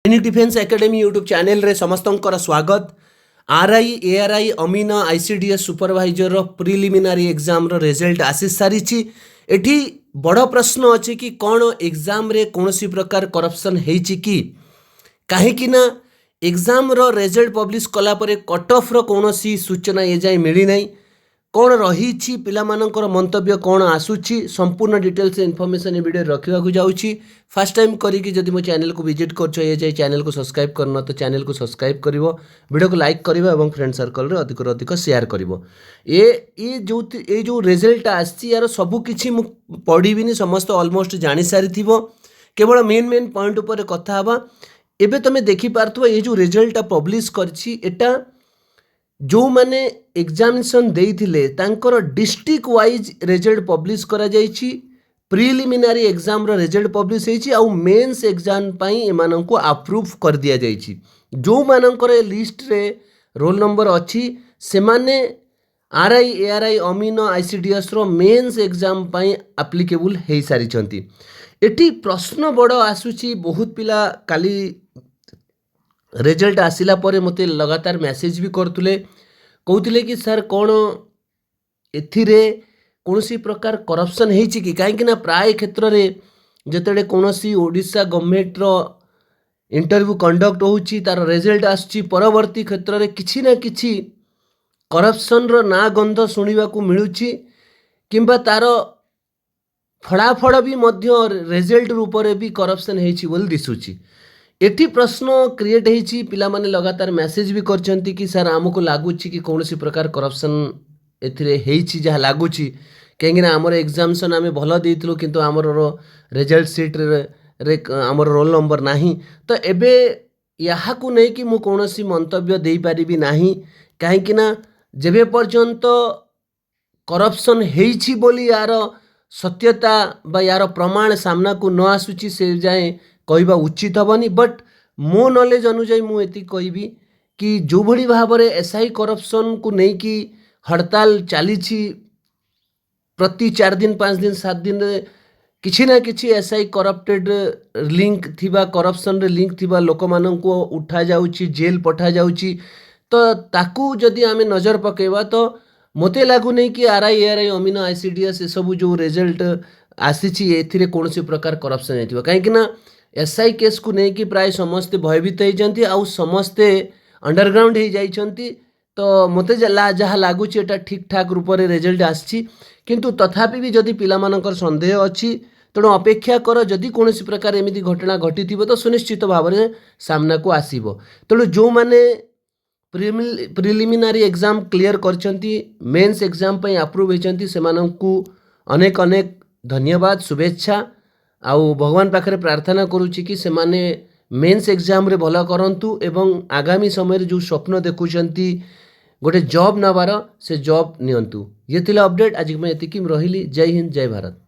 सैनिक defence academy YouTube channel रे समस्तंकर स्वागत। आरआई एआरआई अमीन आईसीडीएस सुपरवाइजर प्रिलिमिनारी एग्जाम रो result आसी सारी एठी बड़ प्रश्न अच्छे कि कौन एग्जाम रे कौनसी प्रकार करप्शन हेची कि कहीं ना एग्जाम रो रिजल्ट पब्लिश कला परे कट ऑफ रो कौनसी सूचना ये जाए मिली नहीं। कौन रही पिलामानंकर मंतव्य कौन आसूची संपूर्ण डिटेल्स इनफॉरमेशन वीडियो रखा जाऊँगी। फास्ट टाइम करी जदि मो चैनल को विजिट कर चैनल को सब्सक्राइब करना तो चैनल को सब्सक्राइब कर वीडियो को लाइक कर फ्रेंड सर्कल रे अधिक अधिक शेयर कर जो रिजल्ट आसी यार सबकि पढ़ी समस्त ऑलमोस्ट जानी सारी केवल मेन मेन पॉइंट उपर कथा हवा। एबे तुम देखिपार ये जो रिजल्ट पब्लिश करटा जो माने एग्जामिनेशन देइथिले तांकर डिस्ट्रिक्ट वाइज रिजल्ट पब्लिश करा जाइछि। प्रिलिमिनारी एग्जाम रो रिजल्ट पब्लिश होइछि आउ मेंस एग्जाम पई एमानं को अप्रूव कर दिया जाइछि। जो मानकर लिस्ट रे रोल नंबर अछि से माने आरआई एआरआई अमीन आईसीडीएस रो मेंस एग्जाम पई एप्लीकेबल हेइ सारी छंती। एठी प्रश्न बड़ आसुछि। बहुत पिला काली रिजल्ट आसिला परे मते लगातार मैसेज भी करतुले कहते कि सर कौन एथिरे कौनसी प्रकार करप्शन हेची कि कहीं ना प्राय क्षेत्र में जिते कौनसी ओडिशा गवर्नमेंट रो इंटरव्यू कंडक्ट होउची तार रिजल्ट आसुची परवर्ती क्षेत्र में किछि ना किछि करप्शन रो ना गंध सुनिबा को मिलुची किंबा तार फड़ाफड़ भी मध्य रिजल्ट रूप में भी करप्शन हेची बोल दिसुची। एटी प्रश्न क्रिएट होती पिला माने लगातार मैसेज भी करछंती कि सर आमको लगुच कि कौन सी प्रकार करप्शन एथि जहाँ लगुच कहीं आमर एग्जामिनेशन आम भल देइथिलु किंतु आमर रिजल्ट सीट रे आमर रोल नंबर नाही। तो एबे यहाँ को नहीं कि मु कौनसी मंतव्य दे पारिबी नाही कहीं ना जेबे पर्यंत करप्शन हेइछि बोली यार सत्यता बा यार प्रमाण सामना को न आसुची से जाए कहवा उचित हेनी। बट मो नॉलेज अनुजाई मुझे कहबी कि जो भली भाव में एसआई करप्शन को नहीं कि हड़ताल चली प्रति 4 दिन 5 दिन 7 दिन किसी ना किसी एसआई करप्टेड लिंक थिबा करप्शन रे लिंक थिबा लोक मानन को उठा जाउची जेल पठा जाउची। तो ताकू जदि आमे नजर पकेबा तो मते लागू नहीं कि आरआई एआरआई अमीन आईसीडीएस ये सब जो रिजल्ट आसीची एथिरे कोनोसी प्रकार करप्शन हेतिबा कहीं ना एसआई केस को नहीं कि प्राय समस्ते भयभीत होती आउ समस्ते अंडरग्राउंड हो जाइछंती। तो मते जहाँ लगुच एटा ठीक ठाक रूप से रिजल्ट आसी किंतु तथापि भी जदि पिलामानकर संदेह अच्छी तेणु अपेक्षा कर जदि कौन प्रकार एमती घटना घटी तो सुनिश्चित भाव में सामना को आसीबो। तेणु जो माने प्रिलिमिनारी एग्जाम क्लियर करछंती मेंस एग्जाम पई अप्रूव होइछंती सेमानंकु अनेक अनेक धन्यवाद शुभेच्छा आउ भगवान पाखरे प्रार्थना करुच्ची कि से माने मेंस एग्जाम रे भला करंतु एवं आगामी समय जो स्वप्न देखुचंती गोटे जॉब नबार से जॉब नियंतु। ये थिला अपडेट आज मैं एतिकी रहिली। जय हिंद जय भारत।